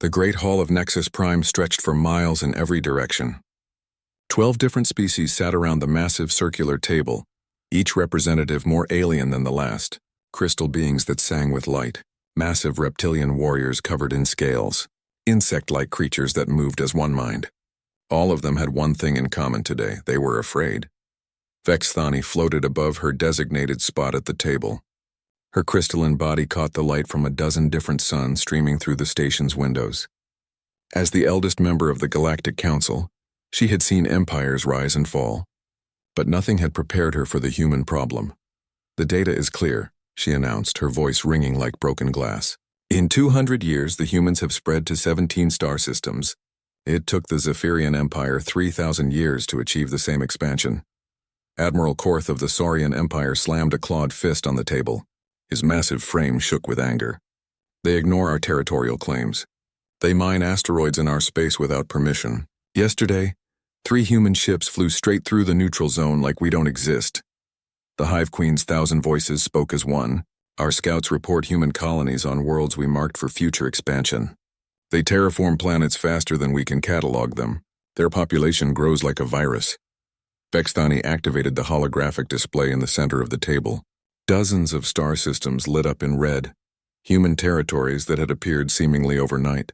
The Great Hall of Nexus Prime stretched for miles in every direction. 12 different species sat around the massive circular table, each representative more alien than the last. Crystal beings that sang with light, massive reptilian warriors covered in scales, insect-like creatures that moved as one mind. All of them had one thing in common today: they were afraid. Vexthani floated above her designated spot at the table. Her crystalline body caught the light from a dozen different suns streaming through the station's windows. As the eldest member of the Galactic Council, she had seen empires rise and fall. But nothing had prepared her for the human problem. "The data is clear," she announced, her voice ringing like broken glass. "In 200 years, the humans have spread to 17 star systems. It took the Zephyrian Empire 3,000 years to achieve the same expansion." Admiral Korth of the Saurian Empire slammed a clawed fist on the table. His massive frame shook with anger. "They ignore our territorial claims. They mine asteroids in our space without permission. Yesterday, 3 human ships flew straight through the neutral zone like we don't exist." The Hive Queen's 1,000 voices spoke as one. "Our scouts report human colonies on worlds we marked for future expansion. They terraform planets faster than we can catalog them. Their population grows like a virus." Vexthani activated the holographic display in the center of the table. Dozens of star systems lit up in red, human territories that had appeared seemingly overnight.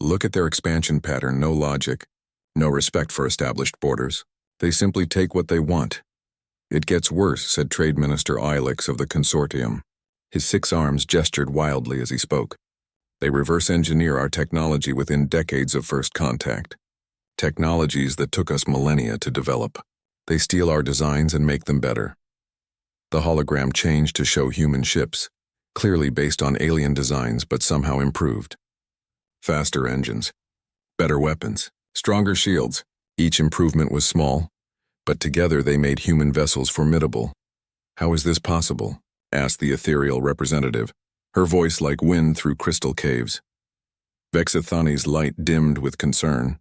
"Look at their expansion pattern: no logic, no respect for established borders. They simply take what they want." "It gets worse," said Trade Minister Ilix of the Consortium. His 6 arms gestured wildly as he spoke. "They reverse engineer our technology within decades of first contact. Technologies that took us millennia to develop. They steal our designs and make them better." The hologram changed to show human ships, clearly based on alien designs but somehow improved. Faster engines, better weapons, stronger shields. Each improvement was small, but together they made human vessels formidable. "How is this possible?" asked the ethereal representative, her voice like wind through crystal caves. Vexthani's light dimmed with concern.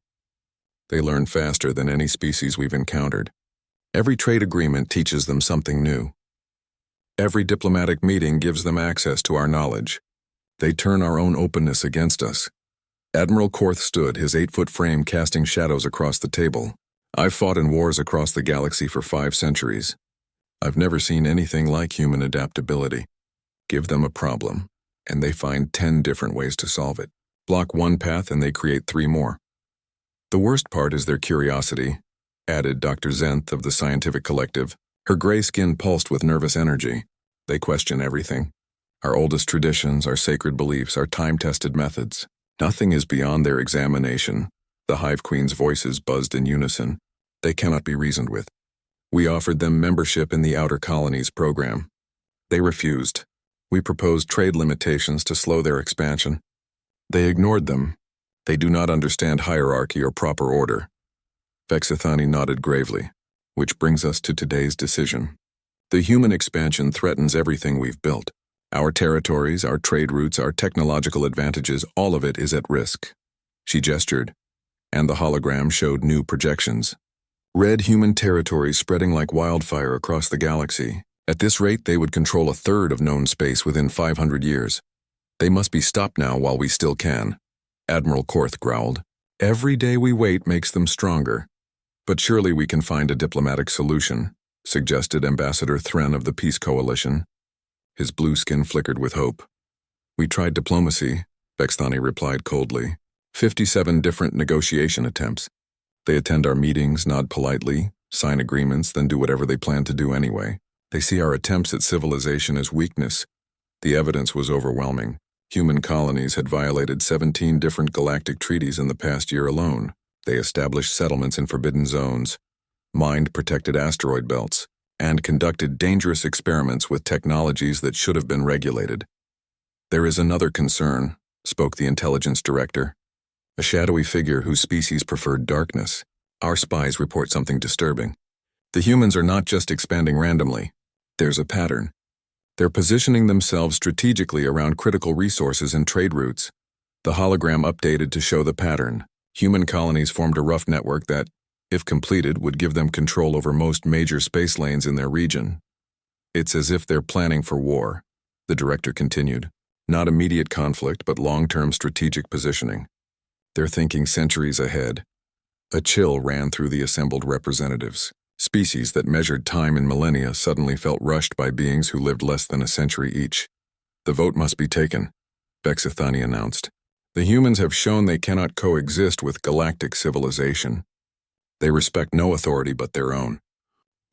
"They learn faster than any species we've encountered. Every trade agreement teaches them something new. Every diplomatic meeting gives them access to our knowledge. They turn our own openness against us." Admiral Korth stood, his 8-foot frame casting shadows across the table. "I've fought in wars across the galaxy for 5 centuries. I've never seen anything like human adaptability. Give them a problem, and they find 10 different ways to solve it. Block one path and they create 3 more. The worst part is their curiosity," added Dr. Zenth of the Scientific Collective. Her gray skin pulsed with nervous energy. "They question everything. Our oldest traditions, our sacred beliefs, our time-tested methods. Nothing is beyond their examination." The Hive Queen's voices buzzed in unison. "They cannot be reasoned with. We offered them membership in the Outer Colonies program. They refused. We proposed trade limitations to slow their expansion. They ignored them. They do not understand hierarchy or proper order." Vexthani nodded gravely. "Which brings us to today's decision. The human expansion threatens everything we've built. Our territories, our trade routes, our technological advantages, all of it is at risk." She gestured, and the hologram showed new projections. Red human territories spreading like wildfire across the galaxy. At this rate, they would control 1/3 of known space within 500 years. "They must be stopped now while we still can," Admiral Korth growled. "Every day we wait makes them stronger. But surely we can find a diplomatic solution," suggested Ambassador Thren of the Peace Coalition. His blue skin flickered with hope. "We tried diplomacy," Vexthani replied coldly. 57 different negotiation attempts. They attend our meetings, nod politely, sign agreements, then do whatever they plan to do anyway. They see our attempts at civilization as weakness. The evidence was overwhelming. Human colonies had violated 17 different galactic treaties in the past year alone. They established settlements in forbidden zones, mined protected asteroid belts, and conducted dangerous experiments with technologies that should have been regulated. "There is another concern," spoke the intelligence director. "A shadowy figure whose species preferred darkness. Our spies report something disturbing. The humans are not just expanding randomly. There's a pattern. They're positioning themselves strategically around critical resources and trade routes." The hologram updated to show the pattern. Human colonies formed a rough network that, if completed, would give them control over most major space lanes in their region. "It's as if they're planning for war," the director continued. Not immediate conflict, but long-term strategic positioning. They're thinking centuries ahead. A chill ran through the assembled representatives. Species that measured time in millennia suddenly felt rushed by beings who lived less than a century each. The vote must be taken, Bexathani announced. The humans have shown they cannot coexist with galactic civilization. They respect no authority but their own.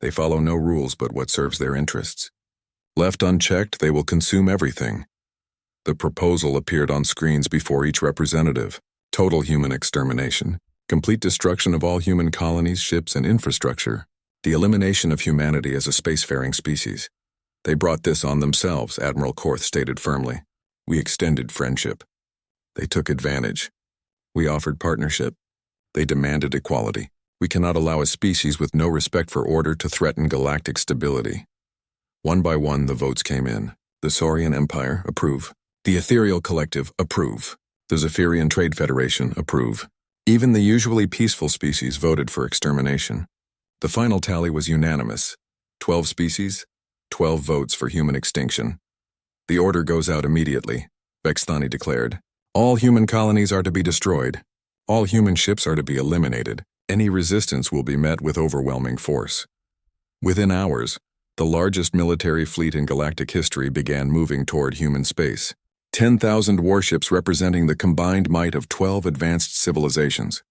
They follow no rules but what serves their interests. Left unchecked, they will consume everything. The proposal appeared on screens before each representative. Total human extermination. Complete destruction of all human colonies, ships, and infrastructure. The elimination of humanity as a spacefaring species. They brought this on themselves, Admiral Korth stated firmly. We extended friendship. They took advantage. We offered partnership. They demanded equality. We cannot allow a species with no respect for order to threaten galactic stability. One by one, the votes came in. The Saurian Empire, approve. The Ethereal Collective, approve. The Zephyrian Trade Federation, approve. Even the usually peaceful species voted for extermination. The final tally was unanimous. 12 species, 12 votes for human extinction. The order goes out immediately, Bexathani declared. All human colonies are to be destroyed. All human ships are to be eliminated. Any resistance will be met with overwhelming force. Within hours, the largest military fleet in galactic history began moving toward human space. 10,000 warships representing the combined might of 12 advanced civilizations.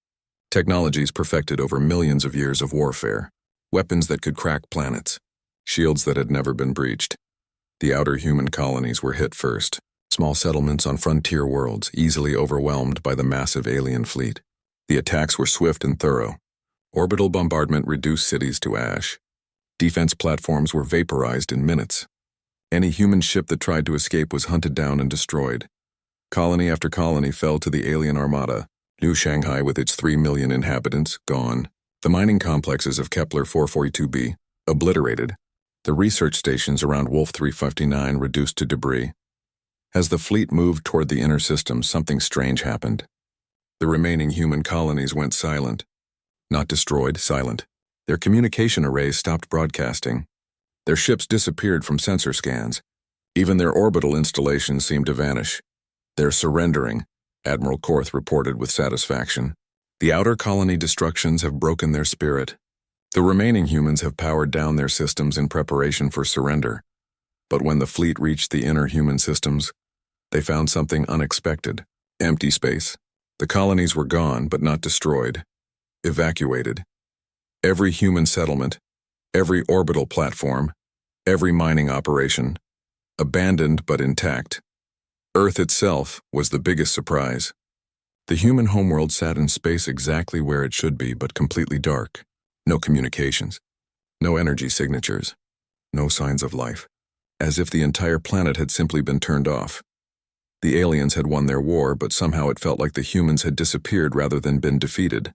Technologies perfected over millions of years of warfare. Weapons that could crack planets. Shields that had never been breached. The outer human colonies were hit first. Small settlements on frontier worlds, easily overwhelmed by the massive alien fleet. The attacks were swift and thorough. Orbital bombardment reduced cities to ash. Defense platforms were vaporized in minutes. Any human ship that tried to escape was hunted down and destroyed. Colony after colony fell to the alien armada. New Shanghai with its 3 million inhabitants, gone. The mining complexes of Kepler 442b, obliterated. The research stations around Wolf 359 reduced to debris. As the fleet moved toward the inner systems, something strange happened. The remaining human colonies went silent. Not destroyed, silent. Their communication arrays stopped broadcasting. Their ships disappeared from sensor scans. Even their orbital installations seemed to vanish. They're surrendering, Admiral Korth reported with satisfaction. The outer colony destructions have broken their spirit. The remaining humans have powered down their systems in preparation for surrender. But when the fleet reached the inner human systems, they found something unexpected. Empty space. The colonies were gone, but not destroyed. Evacuated. Every human settlement, every orbital platform, every mining operation, abandoned but intact. Earth itself was the biggest surprise. The human homeworld sat in space exactly where it should be, but completely dark. No communications, no energy signatures, no signs of life. As if the entire planet had simply been turned off. The aliens had won their war, but somehow it felt like the humans had disappeared rather than been defeated.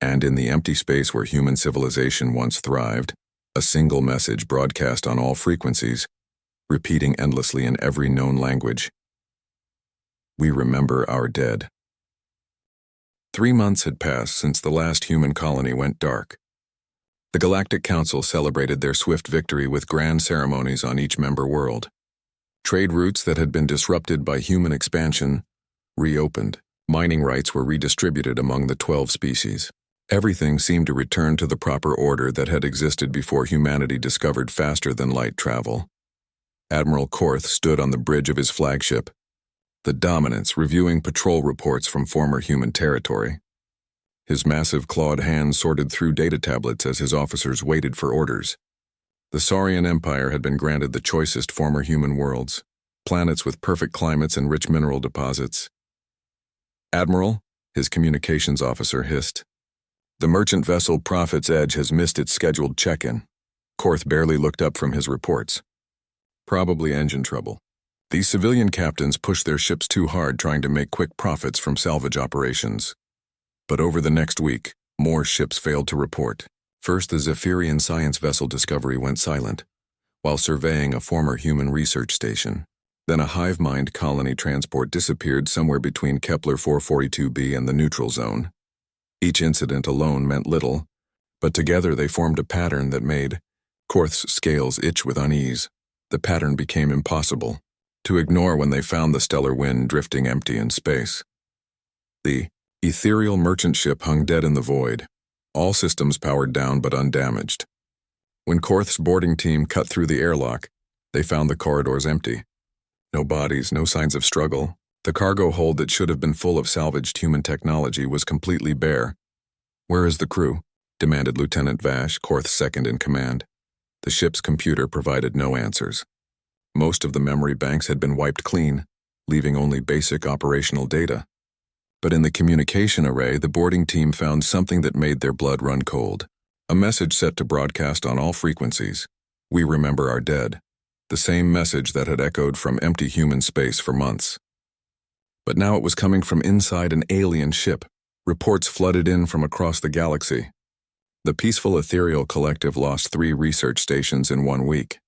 And in the empty space where human civilization once thrived, a single message broadcast on all frequencies, repeating endlessly in every known language. We remember our dead. 3 months had passed since the last human colony went dark. The Galactic Council celebrated their swift victory with grand ceremonies on each member world. Trade routes that had been disrupted by human expansion reopened. Mining rights were redistributed among the 12 species. Everything seemed to return to the proper order that had existed before humanity discovered faster-than-light travel. Admiral Korth stood on the bridge of his flagship, the Dominance, reviewing patrol reports from former human territory. His massive clawed hands sorted through data tablets as his officers waited for orders. The Saurian Empire had been granted the choicest former human worlds, planets with perfect climates and rich mineral deposits. Admiral, his communications officer hissed. The merchant vessel Prophet's Edge has missed its scheduled check-in. Korth barely looked up from his reports. Probably engine trouble. These civilian captains pushed their ships too hard trying to make quick profits from salvage operations. But over the next week, more ships failed to report. First, the Zephyrian science vessel Discovery went silent, while surveying a former human research station. Then a hive-mind colony transport disappeared somewhere between Kepler 442b and the neutral zone. Each incident alone meant little, but together they formed a pattern that made Korth's scales itch with unease. The pattern became impossible. to ignore when they found the stellar wind drifting empty in space. The ethereal merchant ship hung dead in the void, all systems powered down but undamaged. When Korth's boarding team cut through the airlock, they found the corridors empty. No bodies, no signs of struggle. The cargo hold that should have been full of salvaged human technology was completely bare. "Where is the crew?" demanded Lieutenant Vash, Korth's second-in-command. The ship's computer provided no answers. Most of the memory banks had been wiped clean, leaving only basic operational data. But in the communication array, the boarding team found something that made their blood run cold. A message set to broadcast on all frequencies. "We remember our dead." The same message that had echoed from empty human space for months. But now it was coming from inside an alien ship. Reports flooded in from across the galaxy. The peaceful ethereal collective lost 3 research stations in 1 week.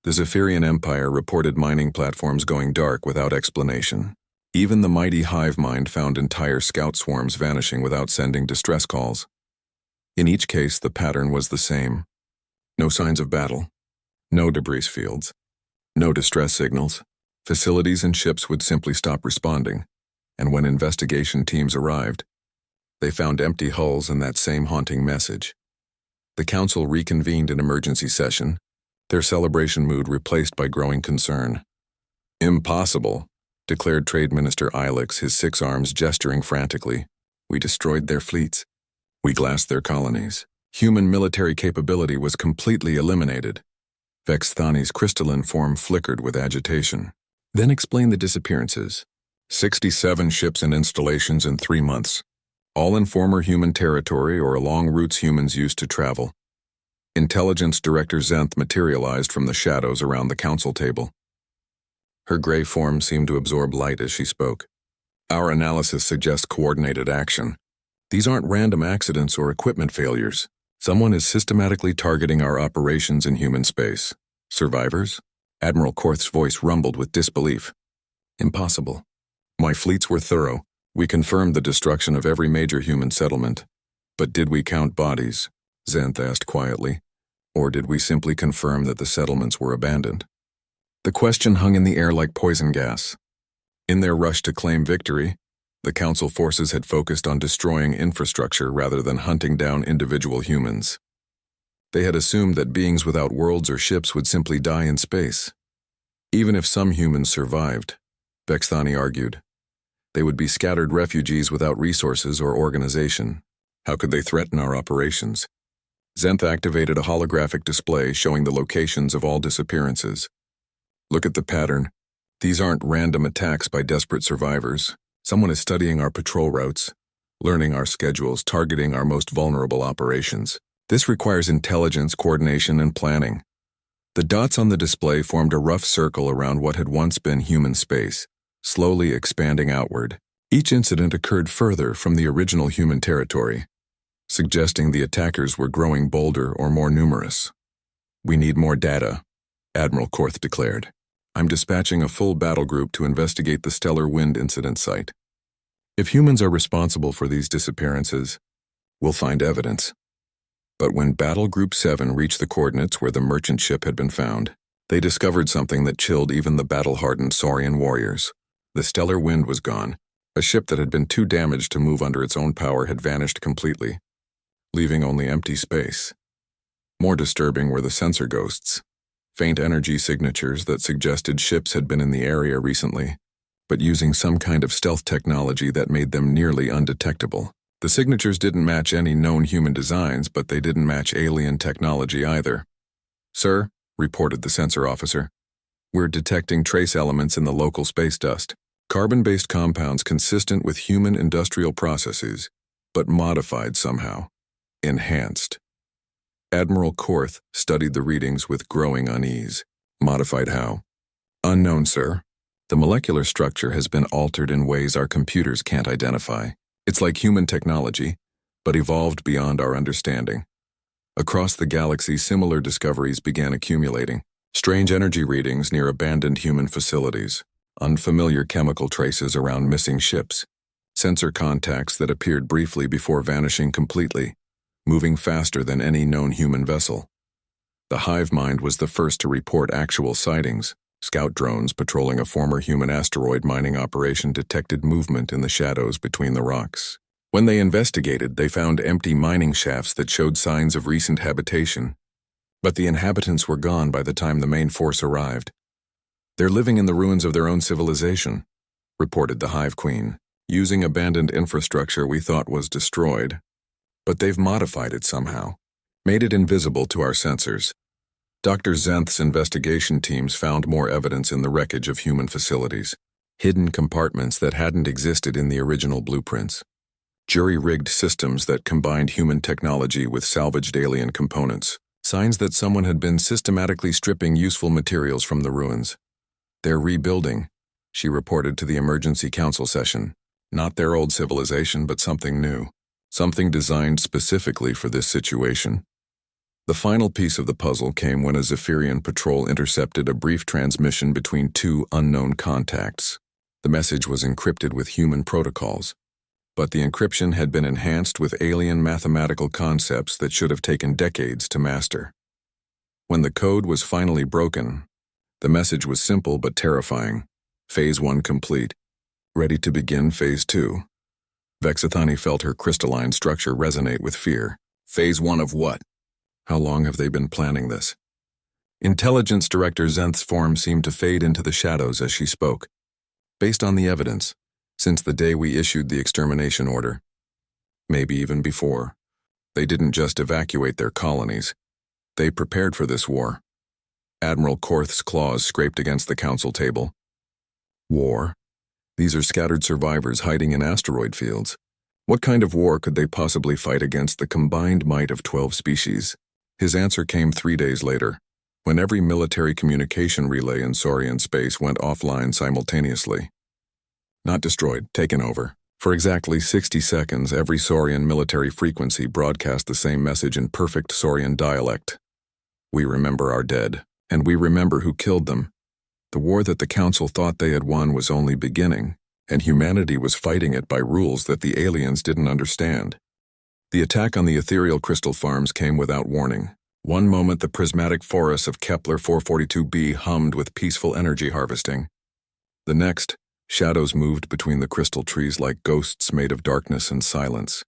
The Zephyrian Empire reported mining platforms going dark without explanation. Even the mighty hive mind found entire scout swarms vanishing without sending distress calls. In each case, the pattern was the same. No signs of battle. No debris fields. No distress signals. Facilities and ships would simply stop responding, and when investigation teams arrived, they found empty hulls and that same haunting message. The council reconvened in emergency session, their celebration mood replaced by growing concern. "Impossible," declared Trade Minister Ilex, his 6 arms gesturing frantically. "We destroyed their fleets. We glassed their colonies. Human military capability was completely eliminated." Vexthani's crystalline form flickered with agitation. "Then explain the disappearances." 67 ships and installations in 3 months, all in former human territory or along routes humans used to travel. Intelligence Director Zenth materialized from the shadows around the council table. Her gray form seemed to absorb light as she spoke. "Our analysis suggests coordinated action. These aren't random accidents or equipment failures. Someone is systematically targeting our operations in human space. Survivors?" Admiral Korth's voice rumbled with disbelief. "Impossible. My fleets were thorough. We confirmed the destruction of every major human settlement. But did we count bodies?" Zenth asked quietly. "Or did we simply confirm that the settlements were abandoned?" The question hung in the air like poison gas. In their rush to claim victory, the Council forces had focused on destroying infrastructure rather than hunting down individual humans. They had assumed that beings without worlds or ships would simply die in space. Even if some humans survived, Vexthani argued, they would be scattered refugees without resources or organization. How could they threaten our operations? Zenth activated a holographic display showing the locations of all disappearances. "Look at the pattern. These aren't random attacks by desperate survivors. Someone is studying our patrol routes, learning our schedules, targeting our most vulnerable operations. This requires intelligence, coordination, and planning." The dots on the display formed a rough circle around what had once been human space, slowly expanding outward. Each incident occurred further from the original human territory, suggesting the attackers were growing bolder or more numerous. "We need more data," Admiral Korth declared. "I'm dispatching a full battle group to investigate the stellar wind incident site. If humans are responsible for these disappearances, we'll find evidence." But when Battle Group 7 reached the coordinates where the merchant ship had been found, they discovered something that chilled even the battle-hardened Saurian warriors. The stellar wind was gone. A ship that had been too damaged to move under its own power had vanished completely, leaving only empty space. More disturbing were the sensor ghosts, faint energy signatures that suggested ships had been in the area recently, but using some kind of stealth technology that made them nearly undetectable. The signatures didn't match any known human designs, but they didn't match alien technology either. "Sir," reported the sensor officer, "we're detecting trace elements in the local space dust. Carbon-based compounds consistent with human industrial processes, but modified somehow. Enhanced." Admiral Korth studied the readings with growing unease. "Modified how?" "Unknown, sir. The molecular structure has been altered in ways our computers can't identify. It's like human technology, but evolved beyond our understanding." Across the galaxy, similar discoveries began accumulating. Strange energy readings near abandoned human facilities, unfamiliar chemical traces around missing ships, sensor contacts that appeared briefly before vanishing completely, moving faster than any known human vessel. The hive mind was the first to report actual sightings. Scout drones patrolling a former human asteroid mining operation detected movement in the shadows between the rocks. When they investigated, they found empty mining shafts that showed signs of recent habitation. But the inhabitants were gone by the time the main force arrived. "They're living in the ruins of their own civilization," reported the Hive Queen, "using abandoned infrastructure we thought was destroyed. But they've modified it somehow, made it invisible to our sensors." Dr. Zenth's investigation teams found more evidence in the wreckage of human facilities, hidden compartments that hadn't existed in the original blueprints, jury-rigged systems that combined human technology with salvaged alien components, signs that someone had been systematically stripping useful materials from the ruins. "They're rebuilding," she reported to the emergency council session. "Not their old civilization, but something new. Something designed specifically for this situation." The final piece of the puzzle came when a Zephyrian patrol intercepted a brief transmission between two unknown contacts. The message was encrypted with human protocols, but the encryption had been enhanced with alien mathematical concepts that should have taken decades to master. When the code was finally broken, the message was simple but terrifying. Phase 1 complete. Ready to begin Phase 2. Vexathani felt her crystalline structure resonate with fear. Phase 1 of what? How long have they been planning this? Intelligence Director Zenth's form seemed to fade into the shadows as she spoke. "Based on the evidence, since the day we issued the extermination order, maybe even before, they didn't just evacuate their colonies. They prepared for this war." Admiral Korth's claws scraped against the council table. "War? These are scattered survivors hiding in asteroid fields. What kind of war could they possibly fight against the combined might of 12 species?" His answer came 3 days later, when every military communication relay in Saurian space went offline simultaneously. "Not destroyed, taken over." For exactly 60 seconds, every Saurian military frequency broadcast the same message in perfect Saurian dialect. "We remember our dead, and we remember who killed them. The war that the Council thought they had won was only beginning, and humanity was fighting it by rules that the aliens didn't understand." The attack on the ethereal crystal farms came without warning. One moment the prismatic forests of Kepler 442b hummed with peaceful energy harvesting. The next, shadows moved between the crystal trees like ghosts made of darkness and silence.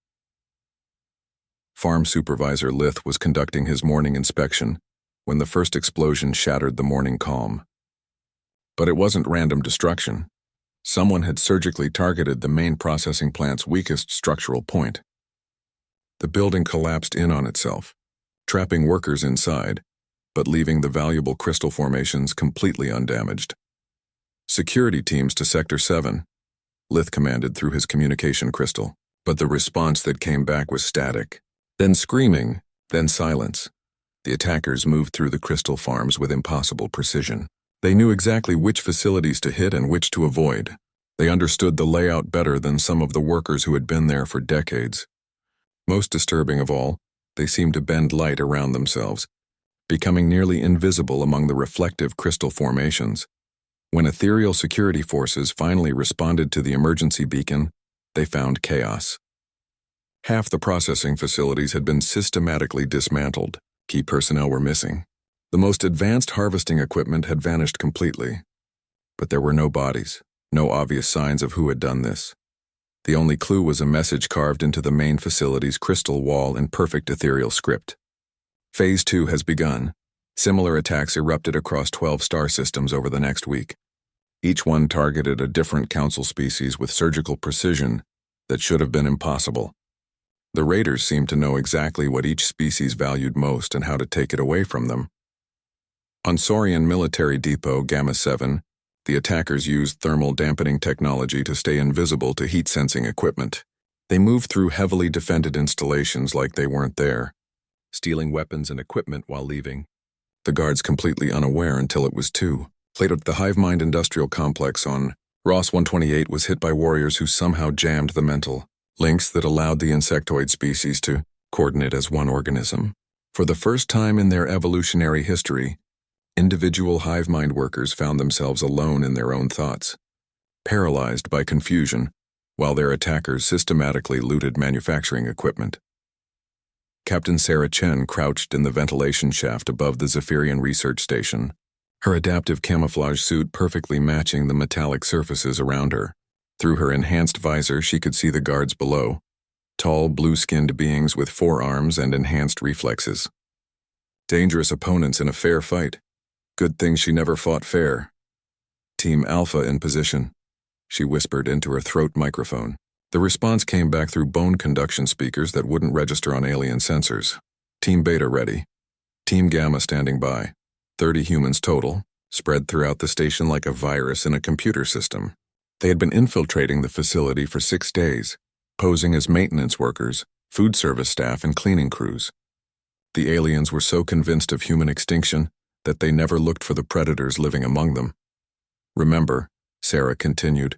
Farm Supervisor Lith was conducting his morning inspection when the first explosion shattered the morning calm. But it wasn't random destruction. Someone had surgically targeted the main processing plant's weakest structural point. The building collapsed in on itself, trapping workers inside, but leaving the valuable crystal formations completely undamaged. "Security teams to Sector 7, Lith commanded through his communication crystal, but the response that came back was static. Then screaming, then silence. The attackers moved through the crystal farms with impossible precision. They knew exactly which facilities to hit and which to avoid. They understood the layout better than some of the workers who had been there for decades. Most disturbing of all, they seemed to bend light around themselves, becoming nearly invisible among the reflective crystal formations. When ethereal security forces finally responded to the emergency beacon, they found chaos. Half the processing facilities had been systematically dismantled. Key personnel were missing. The most advanced harvesting equipment had vanished completely. But there were no bodies, no obvious signs of who had done this. The only clue was a message carved into the main facility's crystal wall in perfect ethereal script. Phase 2 has begun. Similar attacks erupted across 12 star systems over the next week. Each one targeted a different council species with surgical precision that should have been impossible. The raiders seemed to know exactly what each species valued most and how to take it away from them. On Saurian Military Depot Gamma 7, the attackers used thermal dampening technology to stay invisible to heat-sensing equipment. They moved through heavily defended installations like they weren't there, stealing weapons and equipment while leaving. The guards completely unaware until it was too late. The Hivemind Industrial Complex on Ross 128 was hit by warriors who somehow jammed the mental links that allowed the insectoid species to coordinate as one organism. For the first time in their evolutionary history, individual Hivemind workers found themselves alone in their own thoughts, paralyzed by confusion, while their attackers systematically looted manufacturing equipment. Captain Sarah Chen crouched in the ventilation shaft above the Zephyrian research station, her adaptive camouflage suit perfectly matching the metallic surfaces around her. Through her enhanced visor, she could see the guards below, tall, blue-skinned beings with 4 arms and enhanced reflexes. Dangerous opponents in a fair fight. Good thing she never fought fair. Team Alpha in position, she whispered into her throat microphone. The response came back through bone conduction speakers that wouldn't register on alien sensors. Team Beta ready. Team Gamma standing by. 30 humans total, spread throughout the station like a virus in a computer system. They had been infiltrating the facility for 6 days, posing as maintenance workers, food service staff, and cleaning crews. The aliens were so convinced of human extinction that they never looked for the predators living among them. Remember, Sarah continued,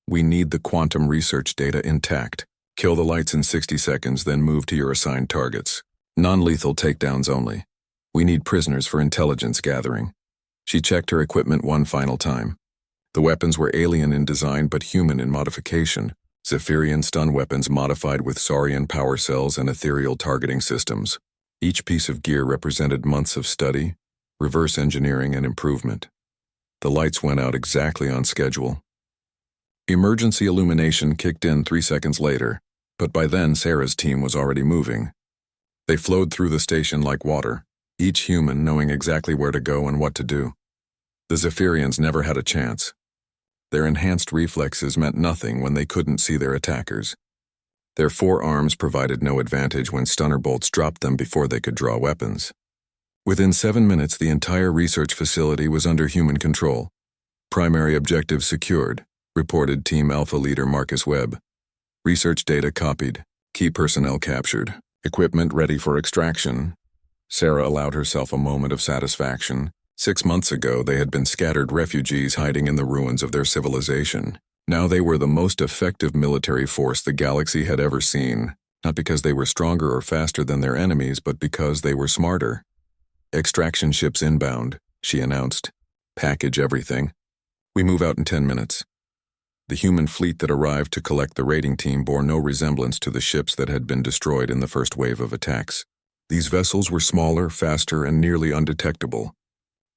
we need the quantum research data intact. Kill the lights in 60 seconds, then move to your assigned targets. Non-lethal takedowns only. We need prisoners for intelligence gathering. She checked her equipment one final time. The weapons were alien in design but human in modification. Zephyrian stun weapons modified with Saurian power cells and ethereal targeting systems. Each piece of gear represented months of study, reverse engineering, and improvement. The lights went out exactly on schedule. Emergency illumination kicked in 3 seconds later, but by then Sarah's team was already moving. They flowed through the station like water, each human knowing exactly where to go and what to do. The Zephyrians never had a chance. Their enhanced reflexes meant nothing when they couldn't see their attackers. Their 4 arms provided no advantage when stunner bolts dropped them before they could draw weapons. Within 7 minutes, the entire research facility was under human control. Primary objective secured, reported Team Alpha leader Marcus Webb. Research data copied, key personnel captured, equipment ready for extraction. Sarah allowed herself a moment of satisfaction. 6 months ago, they had been scattered refugees hiding in the ruins of their civilization. Now they were the most effective military force the galaxy had ever seen, not because they were stronger or faster than their enemies, but because they were smarter. Extraction ships inbound, she announced. Package everything. We move out in 10 minutes. The human fleet that arrived to collect the raiding team bore no resemblance to the ships that had been destroyed in the first wave of attacks. These vessels were smaller, faster, and nearly undetectable.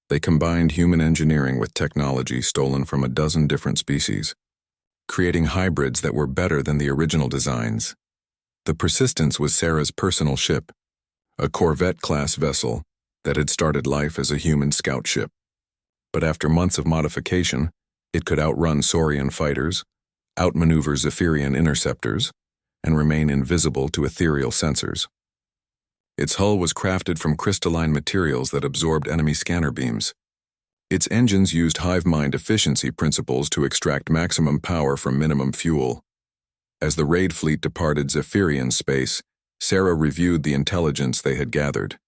They combined human engineering with technology stolen from a dozen different species, creating hybrids that were better than the original designs. The Persistence was Sarah's personal ship, a Corvette-class vessel that had started life as a human scout ship. But after months of modification, it could outrun Saurian fighters, outmaneuver Zephyrian interceptors, and remain invisible to ethereal sensors. Its hull was crafted from crystalline materials that absorbed enemy scanner beams. Its engines used hive mind efficiency principles to extract maximum power from minimum fuel. As the raid fleet departed Zephyrian space, Sarah reviewed the intelligence they had gathered.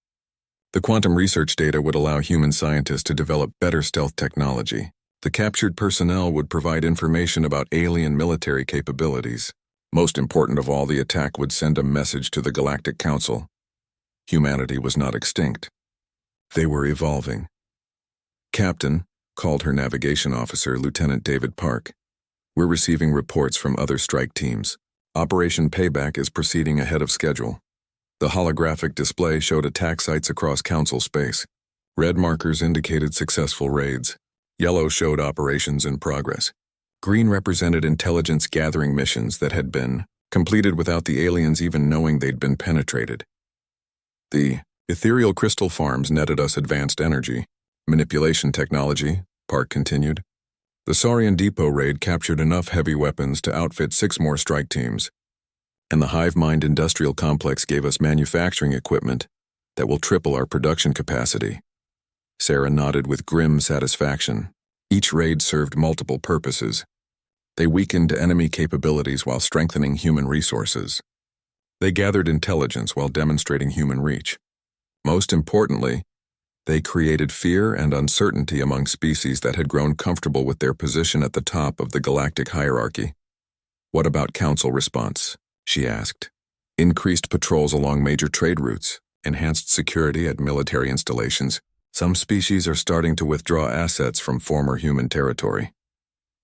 The quantum research data would allow human scientists to develop better stealth technology. The captured personnel would provide information about alien military capabilities. Most important of all, the attack would send a message to the Galactic Council. Humanity was not extinct. They were evolving. Captain, called her navigation officer, Lieutenant David Park. We're receiving reports from other strike teams. Operation Payback is proceeding ahead of schedule. The holographic display showed attack sites across Council space. Red markers indicated successful raids. Yellow showed operations in progress. Green represented intelligence gathering missions that had been completed without the aliens even knowing they'd been penetrated. The ethereal crystal farms netted us advanced energy. Manipulation technology, Park continued. The Saurian Depot raid captured enough heavy weapons to outfit 6 more strike teams. And the hive mind industrial complex gave us manufacturing equipment that will triple our production capacity. Sarah nodded with grim satisfaction. Each raid served multiple purposes. They weakened enemy capabilities while strengthening human resources. They gathered intelligence while demonstrating human reach. Most importantly, they created fear and uncertainty among species that had grown comfortable with their position at the top of the galactic hierarchy. What about Council response? She asked. Increased patrols along major trade routes, enhanced security at military installations. Some species are starting to withdraw assets from former human territory.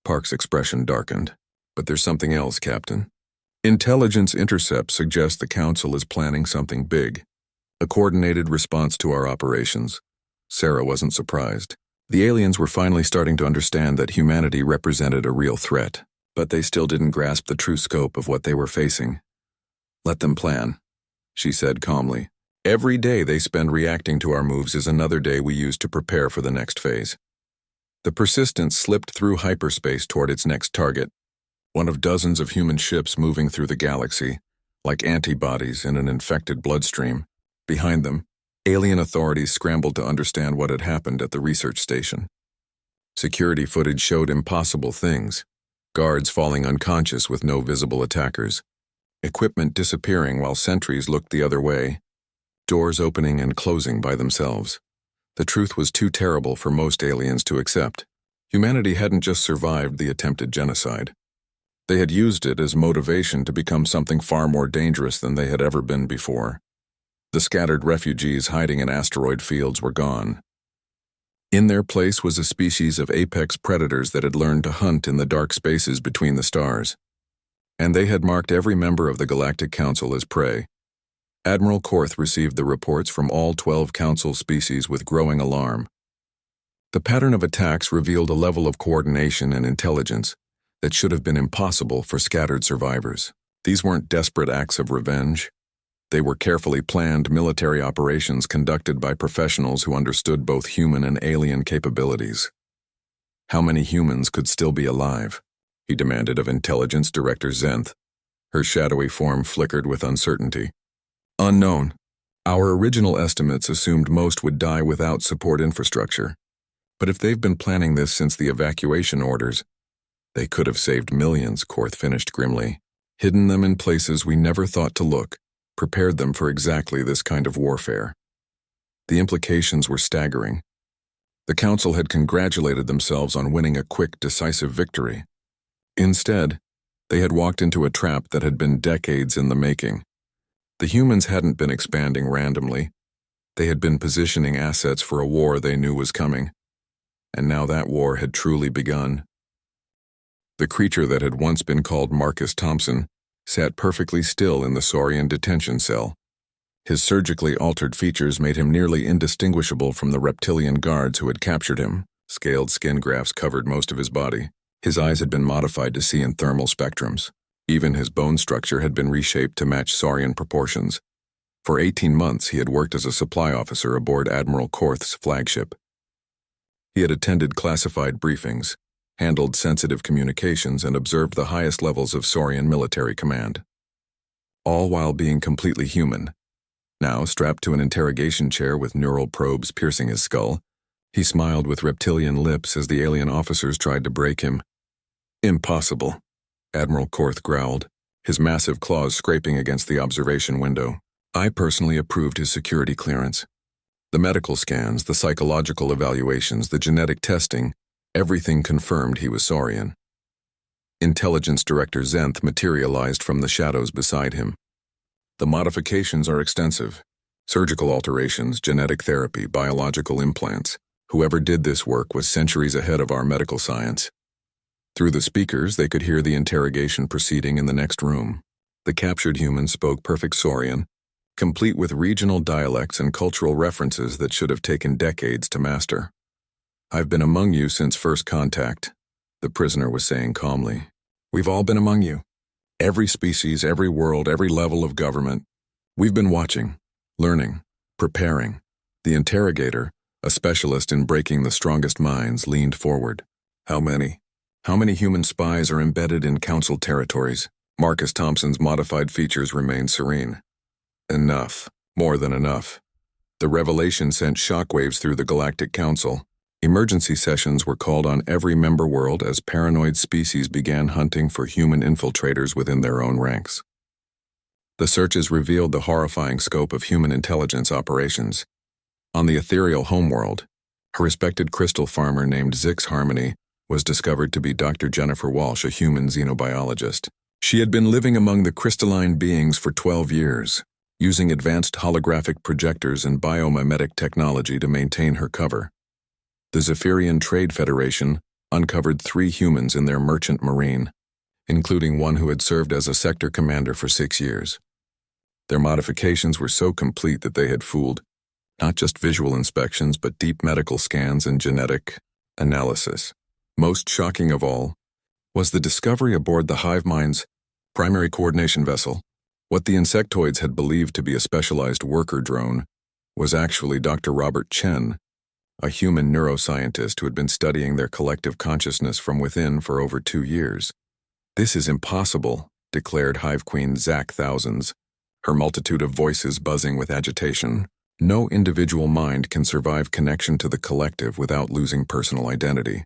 Park's expression darkened. But there's something else, Captain. Intelligence intercepts suggest the Council is planning something big. A coordinated response to our operations. Sarah wasn't surprised. The aliens were finally starting to understand that humanity represented a real threat, but they still didn't grasp the true scope of what they were facing. "Let them plan," she said calmly. "Every day they spend reacting to our moves is another day we use to prepare for the next phase." The Persistence slipped through hyperspace toward its next target, one of dozens of human ships moving through the galaxy, like antibodies in an infected bloodstream. Behind them, alien authorities scrambled to understand what had happened at the research station. Security footage showed impossible things: guards falling unconscious with no visible attackers, equipment disappearing while sentries looked the other way, doors opening and closing by themselves. The truth was too terrible for most aliens to accept. Humanity hadn't just survived the attempted genocide. They had used it as motivation to become something far more dangerous than they had ever been before. The scattered refugees hiding in asteroid fields were gone. In their place was a species of apex predators that had learned to hunt in the dark spaces between the stars. And they had marked every member of the Galactic Council as prey. Admiral Korth received the reports from all 12 Council species with growing alarm. The pattern of attacks revealed a level of coordination and intelligence that should have been impossible for scattered survivors. These weren't desperate acts of revenge. They were carefully planned military operations conducted by professionals who understood both human and alien capabilities. How many humans could still be alive? He demanded of Intelligence Director Zenth. Her shadowy form flickered with uncertainty. "Unknown. Our original estimates assumed most would die without support infrastructure. But if they've been planning this since the evacuation orders, they could have saved millions," Korth finished grimly. "Hidden them in places we never thought to look, prepared them for exactly this kind of warfare." The implications were staggering. The Council had congratulated themselves on winning a quick, decisive victory. Instead, they had walked into a trap that had been decades in the making. The humans hadn't been expanding randomly. They had been positioning assets for a war they knew was coming. And now that war had truly begun. The creature that had once been called Marcus Thompson sat perfectly still in the Saurian detention cell. His surgically altered features made him nearly indistinguishable from the reptilian guards who had captured him. Scaled skin grafts covered most of his body. His eyes had been modified to see in thermal spectrums. Even his bone structure had been reshaped to match Saurian proportions. For 18 months, he had worked as a supply officer aboard Admiral Korth's flagship. He had attended classified briefings, handled sensitive communications, and observed the highest levels of Saurian military command. All while being completely human. Now, strapped to an interrogation chair with neural probes piercing his skull, he smiled with reptilian lips as the alien officers tried to break him. "Impossible," Admiral Korth growled, his massive claws scraping against the observation window. "I personally approved his security clearance. The medical scans, the psychological evaluations, the genetic testing, everything confirmed he was Saurian." Intelligence Director Zenth materialized from the shadows beside him. "The modifications are extensive. Surgical alterations, genetic therapy, biological implants. Whoever did this work was centuries ahead of our medical science." Through the speakers, they could hear the interrogation proceeding in the next room. The captured humans spoke perfect Saurian, complete with regional dialects and cultural references that should have taken decades to master. "I've been among you since first contact," the prisoner was saying calmly. "We've all been among you. Every species, every world, every level of government. We've been watching, learning, preparing." The interrogator, a specialist in breaking the strongest minds, leaned forward. "How many? How many human spies are embedded in Council territories?" Marcus Thompson's modified features remained serene. "Enough. More than enough." The revelation sent shockwaves through the Galactic Council. Emergency sessions were called on every member world as paranoid species began hunting for human infiltrators within their own ranks. The searches revealed the horrifying scope of human intelligence operations. On the ethereal homeworld, a respected crystal farmer named Zix Harmony was discovered to be Dr. Jennifer Walsh, a human xenobiologist. She had been living among the crystalline beings for 12 years, using advanced holographic projectors and biomimetic technology to maintain her cover. The Zephyrian Trade Federation uncovered 3 humans in their merchant marine, including one who had served as a sector commander for 6 years. Their modifications were so complete that they had fooled Not just visual inspections, but deep medical scans and genetic analysis. Most shocking of all was the discovery aboard the hive mind's primary coordination vessel. What the insectoids had believed to be a specialized worker drone was actually Dr. Robert Chen, a human neuroscientist who had been studying their collective consciousness from within for over 2 years. "This is impossible," declared Hive Queen Zack Thousands, her multitude of voices buzzing with agitation. "No individual mind can survive connection to the collective without losing personal identity.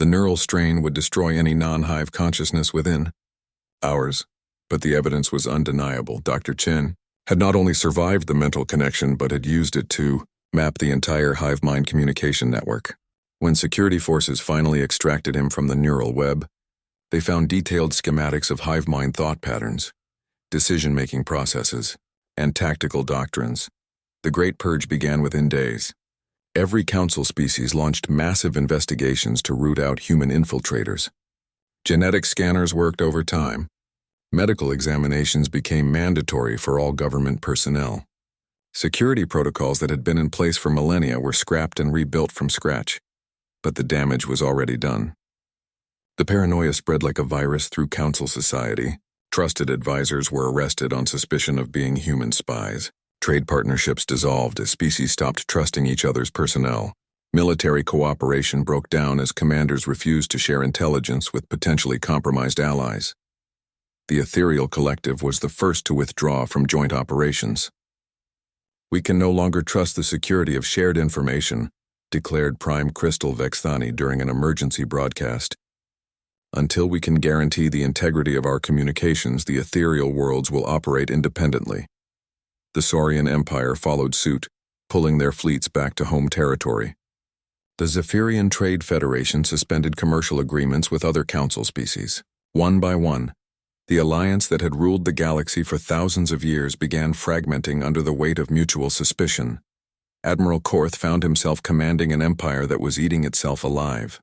The neural strain would destroy any non-hive consciousness within ours." But the evidence was undeniable. Dr. Chen had not only survived the mental connection, but had used it to map the entire hive mind communication network. When security forces finally extracted him from the neural web, they found detailed schematics of hive mind thought patterns, decision-making processes, and tactical doctrines. The Great Purge began within days. Every council species launched massive investigations to root out human infiltrators. Genetic scanners worked overtime. Medical examinations became mandatory for all government personnel. Security protocols that had been in place for millennia were scrapped and rebuilt from scratch. But the damage was already done. The paranoia spread like a virus through council society. Trusted advisors were arrested on suspicion of being human spies. Trade partnerships dissolved as species stopped trusting each other's personnel. Military cooperation broke down as commanders refused to share intelligence with potentially compromised allies. The ethereal collective was the first to withdraw from joint operations. "We can no longer trust the security of shared information," declared Prime Crystal Vexthani during an emergency broadcast. "Until we can guarantee the integrity of our communications, the ethereal worlds will operate independently." The Saurian Empire followed suit, pulling their fleets back to home territory. The Zephyrian Trade Federation suspended commercial agreements with other council species. One by one, the alliance that had ruled the galaxy for thousands of years began fragmenting under the weight of mutual suspicion. Admiral Korth found himself commanding an empire that was eating itself alive.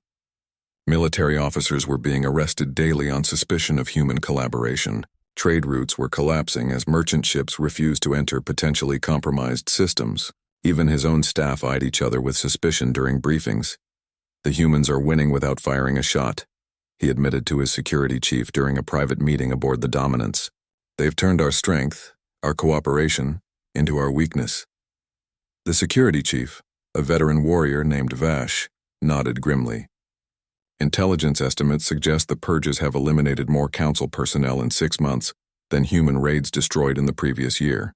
Military officers were being arrested daily on suspicion of human collaboration. Trade routes were collapsing as merchant ships refused to enter potentially compromised systems. Even his own staff eyed each other with suspicion during briefings. "The humans are winning without firing a shot," he admitted to his security chief during a private meeting aboard the Dominance. "They've turned our strength, our cooperation, into our weakness." The security chief, a veteran warrior named Vash, nodded grimly. "Intelligence estimates suggest the purges have eliminated more council personnel in 6 months than human raids destroyed in the previous year.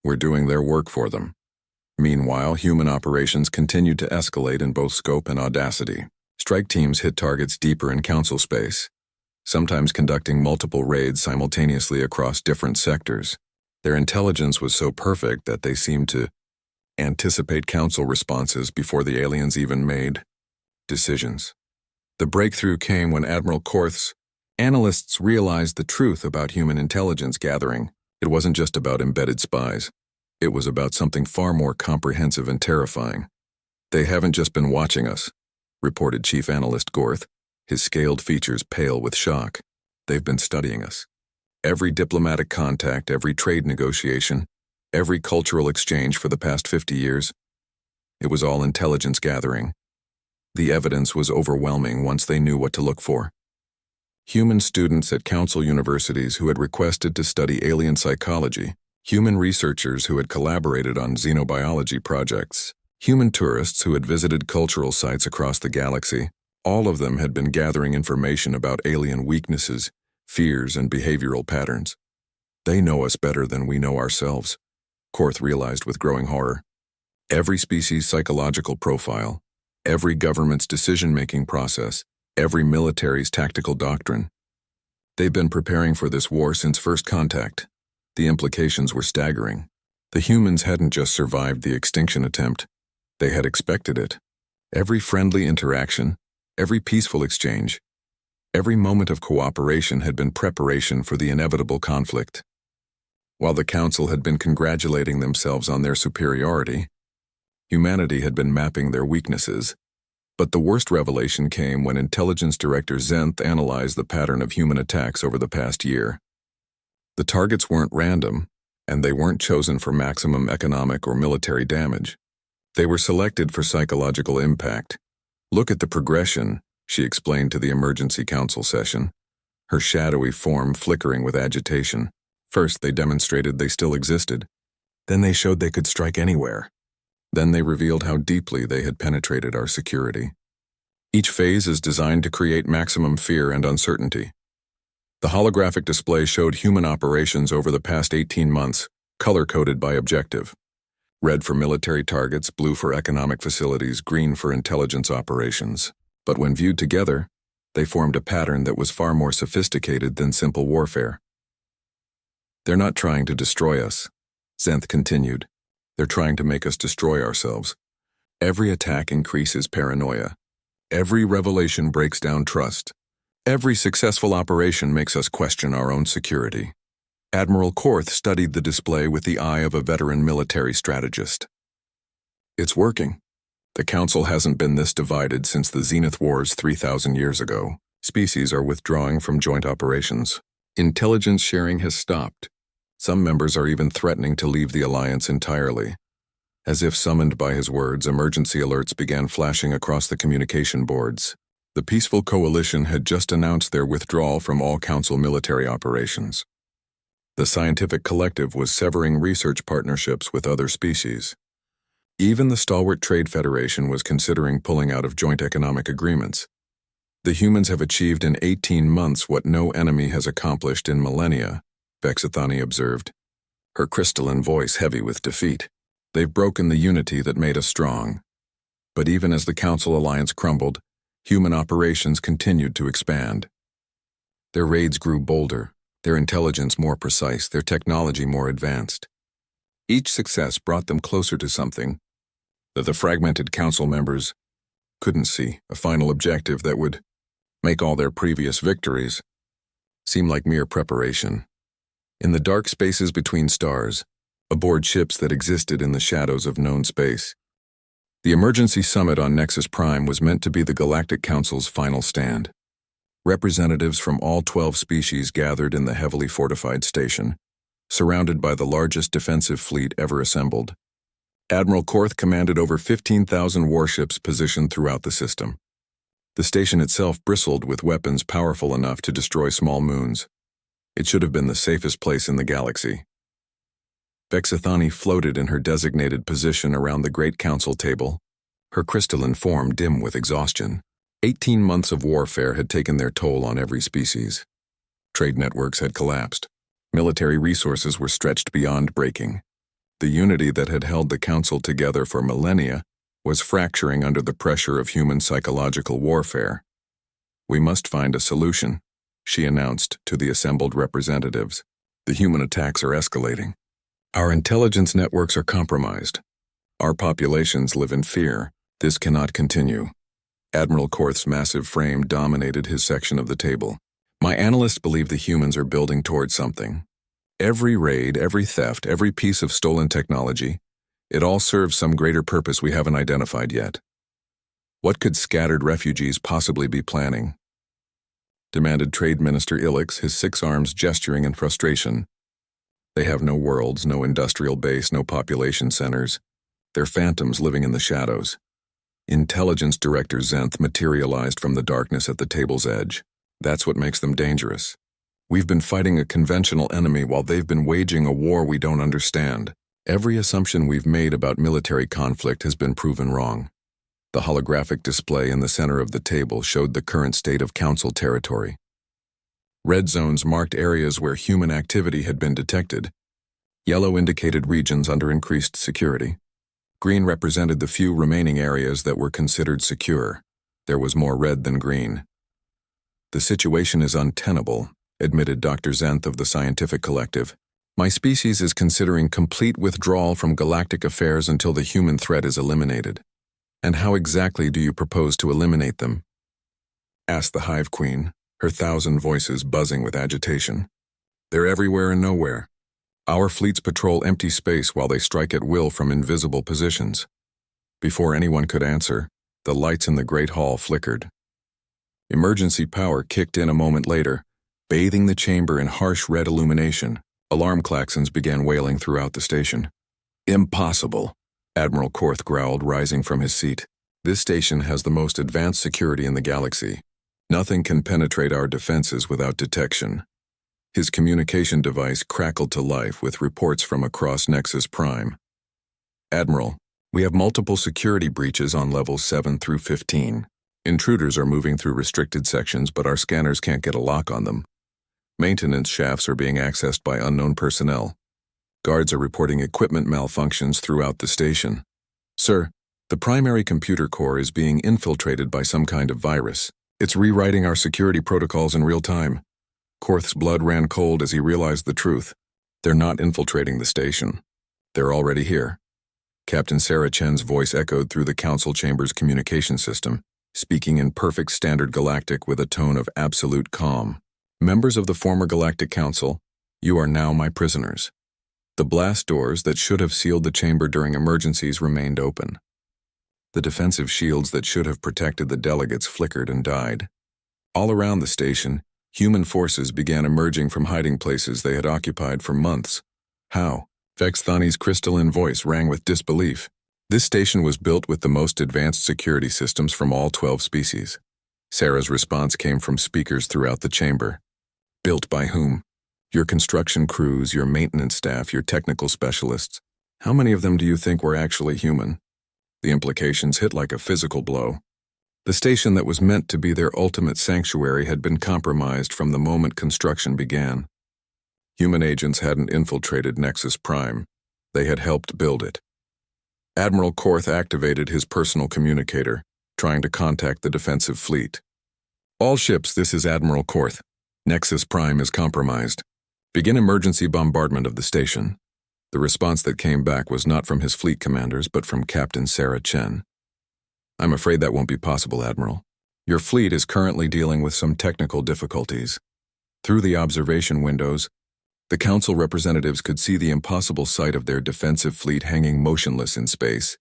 We're doing their work for them." Meanwhile, human operations continued to escalate in both scope and audacity. Strike teams hit targets deeper in council space, sometimes conducting multiple raids simultaneously across different sectors. Their intelligence was so perfect that they seemed to anticipate council responses before the aliens even made decisions. The breakthrough came when Admiral Korth's analysts realized the truth about human intelligence gathering. It wasn't just about embedded spies. It was about something far more comprehensive and terrifying. "They haven't just been watching us," reported Chief Analyst Gorth, his scaled features pale with shock. "They've been studying us. Every diplomatic contact, every trade negotiation, every cultural exchange for the past 50 years. It was all intelligence gathering. The evidence was overwhelming once they knew what to look for. Human students at council universities who had requested to study alien psychology, human researchers who had collaborated on xenobiology projects, human tourists who had visited cultural sites across the galaxy, all of them had been gathering information about alien weaknesses, fears, and behavioral patterns. They know us better than we know ourselves, Korth realized with growing horror. Every species' psychological profile, every government's decision-making process, every military's tactical doctrine. They've been preparing for this war since first contact. The implications were staggering. The humans hadn't just survived the extinction attempt. They had expected it. Every friendly interaction, every peaceful exchange, every moment of cooperation had been preparation for the inevitable conflict. While the Council had been congratulating themselves on their superiority, humanity had been mapping their weaknesses. But the worst revelation came when Intelligence Director Zenth analyzed the pattern of human attacks over the past year. The targets weren't random, And they weren't chosen for maximum economic or military damage. They were selected for psychological impact. Look at the progression, she explained to the emergency council session, her shadowy form flickering with agitation. First, they demonstrated they still existed. Then they showed they could strike anywhere. Then they revealed how deeply they had penetrated our security. Each phase is designed to create maximum fear and uncertainty. The holographic display showed human operations over the past 18 months, color-coded by objective. Red for military targets, blue for economic facilities, green for intelligence operations. But when viewed together, they formed a pattern that was far more sophisticated than simple warfare. They're not trying to destroy us, Zenth continued. They're trying to make us destroy ourselves. Every attack increases paranoia. Every revelation breaks down trust. Every successful operation makes us question our own security. Admiral Korth studied the display with the eye of a veteran military strategist. It's working. The Council hasn't been this divided since the Zenith Wars 3,000 years ago. Species are withdrawing from joint operations. Intelligence sharing has stopped. Some members are even threatening to leave the Alliance entirely. As if summoned by his words, emergency alerts began flashing across the communication boards. The Peaceful Coalition had just announced their withdrawal from all Council military operations. The scientific collective was severing research partnerships with other species. Even the stalwart Trade Federation was considering pulling out of joint economic agreements. The humans have achieved in 18 months what no enemy has accomplished in millennia, Vexathani observed, her crystalline voice heavy with defeat. They've broken the unity that made us strong. But even as the Council alliance crumbled, human operations continued to expand. Their raids grew bolder, their intelligence more precise, their technology more advanced. Each success brought them closer to something that the fragmented Council members couldn't see, a final objective that would make all their previous victories seem like mere preparation. In the dark spaces between stars, aboard ships that existed in the shadows of known space, the emergency summit on Nexus Prime was meant to be the Galactic Council's final stand. Representatives from all 12 species gathered in the heavily fortified station, surrounded by the largest defensive fleet ever assembled. Admiral Korth commanded over 15,000 warships positioned throughout the system. The station itself bristled with weapons powerful enough to destroy small moons. It should have been the safest place in the galaxy. Vexathani floated in her designated position around the Great Council table, her crystalline form dim with exhaustion. 18 months of warfare had taken their toll on every species. Trade networks had collapsed. Military resources were stretched beyond breaking. The unity that had held the Council together for millennia was fracturing under the pressure of human psychological warfare. We must find a solution, she announced to the assembled representatives. The human attacks are escalating. Our intelligence networks are compromised. Our populations live in fear. This cannot continue. Admiral Korth's massive frame dominated his section of the table. My analysts believe the humans are building towards something. Every raid, every theft, every piece of stolen technology, it all serves some greater purpose we haven't identified yet. What could scattered refugees possibly be planning? Demanded Trade Minister Ilix, his 6 arms gesturing in frustration. They have no worlds, no industrial base, no population centers. They're phantoms living in the shadows. Intelligence Director Zenth materialized from the darkness at the table's edge. That's what makes them dangerous. We've been fighting a conventional enemy while they've been waging a war we don't understand. Every assumption we've made about military conflict has been proven wrong. The holographic display in the center of the table showed the current state of Council territory. Red zones marked areas where human activity had been detected. Yellow indicated regions under increased security. Green represented the few remaining areas that were considered secure. There was more red than green. The situation is untenable, admitted Dr. Zenth of the Scientific Collective. My species is considering complete withdrawal from galactic affairs until the human threat is eliminated. And how exactly do you propose to eliminate them? Asked the Hive Queen, her 1,000 voices buzzing with agitation. They're everywhere and nowhere. Our fleets patrol empty space while they strike at will from invisible positions. Before anyone could answer, the lights in the Great Hall flickered. Emergency power kicked in a moment later, bathing the chamber in harsh red illumination. Alarm klaxons began wailing throughout the station. Impossible, Admiral Korth growled, rising from his seat. This station has the most advanced security in the galaxy. Nothing can penetrate our defenses without detection. His communication device crackled to life with reports from across Nexus Prime. Admiral, we have multiple security breaches on levels 7 through 15. Intruders are moving through restricted sections, but our scanners can't get a lock on them. Maintenance shafts are being accessed by unknown personnel. Guards are reporting equipment malfunctions throughout the station. Sir, the primary computer core is being infiltrated by some kind of virus. It's rewriting our security protocols in real time. Korth's blood ran cold as he realized the truth. They're not infiltrating the station. They're already here. Captain Sarah Chen's voice echoed through the council chamber's communication system, speaking in perfect standard galactic with a tone of absolute calm. Members of the former Galactic Council, you are now my prisoners. The blast doors that should have sealed the chamber during emergencies remained open. The defensive shields that should have protected the delegates flickered and died. All around the station, human forces began emerging from hiding places they had occupied for months. How? Vexthani's crystalline voice rang with disbelief. This station was built with the most advanced security systems from all 12 species. Sarah's response came from speakers throughout the chamber. Built by whom? Your construction crews, your maintenance staff, your technical specialists. How many of them do you think were actually human? The implications hit like a physical blow. The station that was meant to be their ultimate sanctuary had been compromised from the moment construction began. Human agents hadn't infiltrated Nexus Prime. They had helped build it. Admiral Korth activated his personal communicator, trying to contact the defensive fleet. All ships, this is Admiral Korth. Nexus Prime is compromised. Begin emergency bombardment of the station. The response that came back was not from his fleet commanders, but from Captain Sarah Chen. I'm afraid that won't be possible, Admiral. Your fleet is currently dealing with some technical difficulties. Through the observation windows, the Council representatives could see the impossible sight of their defensive fleet hanging motionless in space.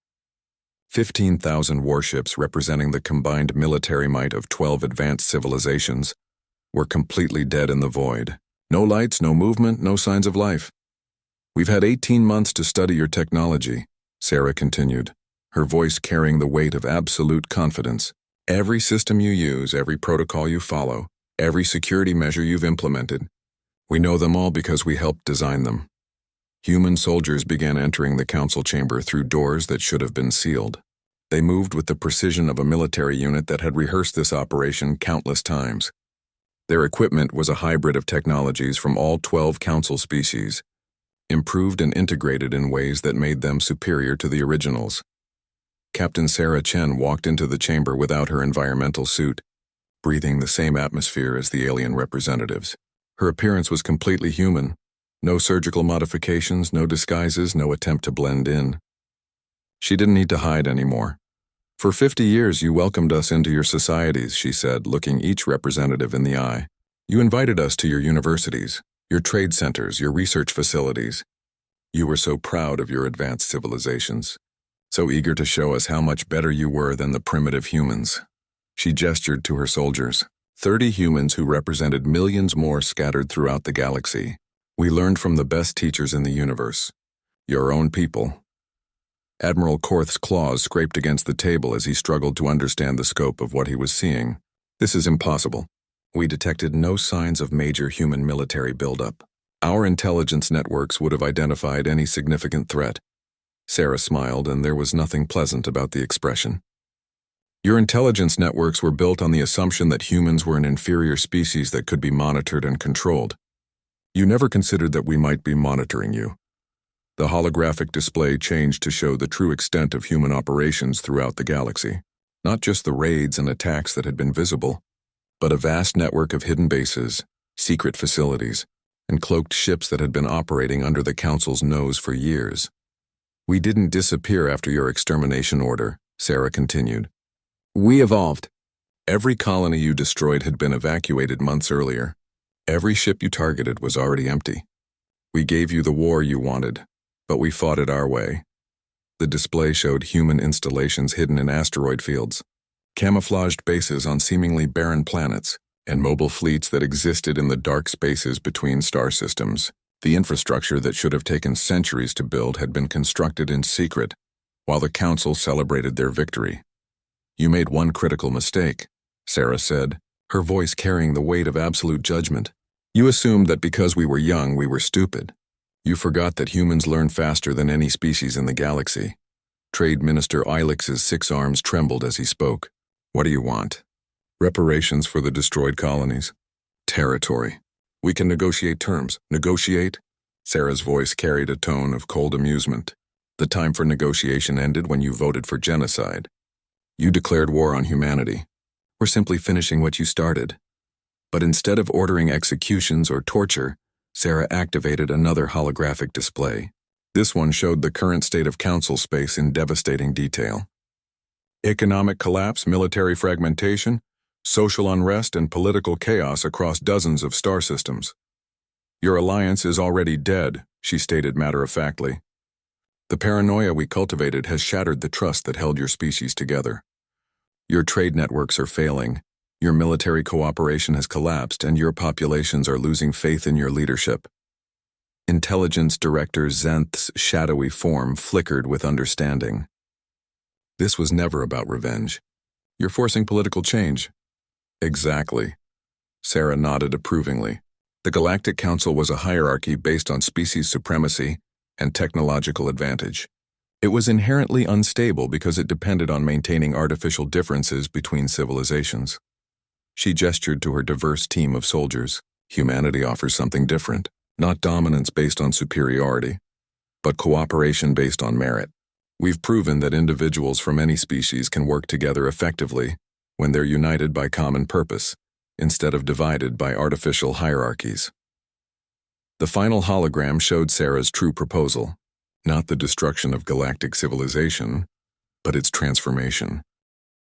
15,000 warships representing the combined military might of 12 advanced civilizations were completely dead in the void. No lights, no movement, no signs of life. We've had 18 months to study your technology, Sarah continued, her voice carrying the weight of absolute confidence. Every system you use, every protocol you follow, every security measure you've implemented, we know them all because we helped design them. Human soldiers began entering the council chamber through doors that should have been sealed. They moved with the precision of a military unit that had rehearsed this operation countless times. Their equipment was a hybrid of technologies from all 12 council species, improved and integrated in ways that made them superior to the originals. Captain Sarah Chen walked into the chamber without her environmental suit, breathing the same atmosphere as the alien representatives. Her appearance was completely human. No surgical modifications, no disguises, no attempt to blend in. She didn't need to hide anymore. For 50 years you welcomed us into your societies, she said, looking each representative in the eye. You invited us to your universities, your trade centers, your research facilities. You were so proud of your advanced civilizations, so eager to show us how much better you were than the primitive humans. She gestured to her soldiers, 30 humans who represented millions more scattered throughout the galaxy. We learned from the best teachers in the universe, your own people. Admiral Korth's claws scraped against the table as he struggled to understand the scope of what he was seeing. This is impossible. We detected no signs of major human military buildup. Our intelligence networks would have identified any significant threat. Sarah smiled, and there was nothing pleasant about the expression. Your intelligence networks were built on the assumption that humans were an inferior species that could be monitored and controlled. You never considered that we might be monitoring you. The holographic display changed to show the true extent of human operations throughout the galaxy. Not just the raids and attacks that had been visible, but a vast network of hidden bases, secret facilities, and cloaked ships that had been operating under the Council's nose for years. We didn't disappear after your extermination order, Sarah continued. We evolved. Every colony you destroyed had been evacuated months earlier. Every ship you targeted was already empty. We gave you the war you wanted, but we fought it our way. The display showed human installations hidden in asteroid fields, camouflaged bases on seemingly barren planets, and mobile fleets that existed in the dark spaces between star systems. The infrastructure that should have taken centuries to build had been constructed in secret, while the Council celebrated their victory. "You made one critical mistake," Sarah said, her voice carrying the weight of absolute judgment. "You assumed that because we were young, we were stupid. You forgot that humans learn faster than any species in the galaxy." Trade Minister Ilix's 6 arms trembled as he spoke. "What do you want?" "Reparations for the destroyed colonies." "Territory. We can negotiate terms." "Negotiate?" Sarah's voice carried a tone of cold amusement. "The time for negotiation ended when you voted for genocide. You declared war on humanity. We're simply finishing what you started." But instead of ordering executions or torture, Sarah activated another holographic display. This one showed the current state of Council space in devastating detail. Economic collapse, military fragmentation, social unrest, and political chaos across dozens of star systems. "Your alliance is already dead," she stated matter-of-factly. "The paranoia we cultivated has shattered the trust that held your species together. Your trade networks are failing, your military cooperation has collapsed, and your populations are losing faith in your leadership." Intelligence Director Zenth's shadowy form flickered with understanding. "This was never about revenge. You're forcing political change." "Exactly." Sarah nodded approvingly. The Galactic Council was a hierarchy based on species supremacy and technological advantage. It was inherently unstable because it depended on maintaining artificial differences between civilizations. She gestured to her diverse team of soldiers. "Humanity offers something different, not dominance based on superiority, but cooperation based on merit. We've proven that individuals from any species can work together effectively when they're united by common purpose, instead of divided by artificial hierarchies." The final hologram showed Sarah's true proposal, not the destruction of galactic civilization, but its transformation.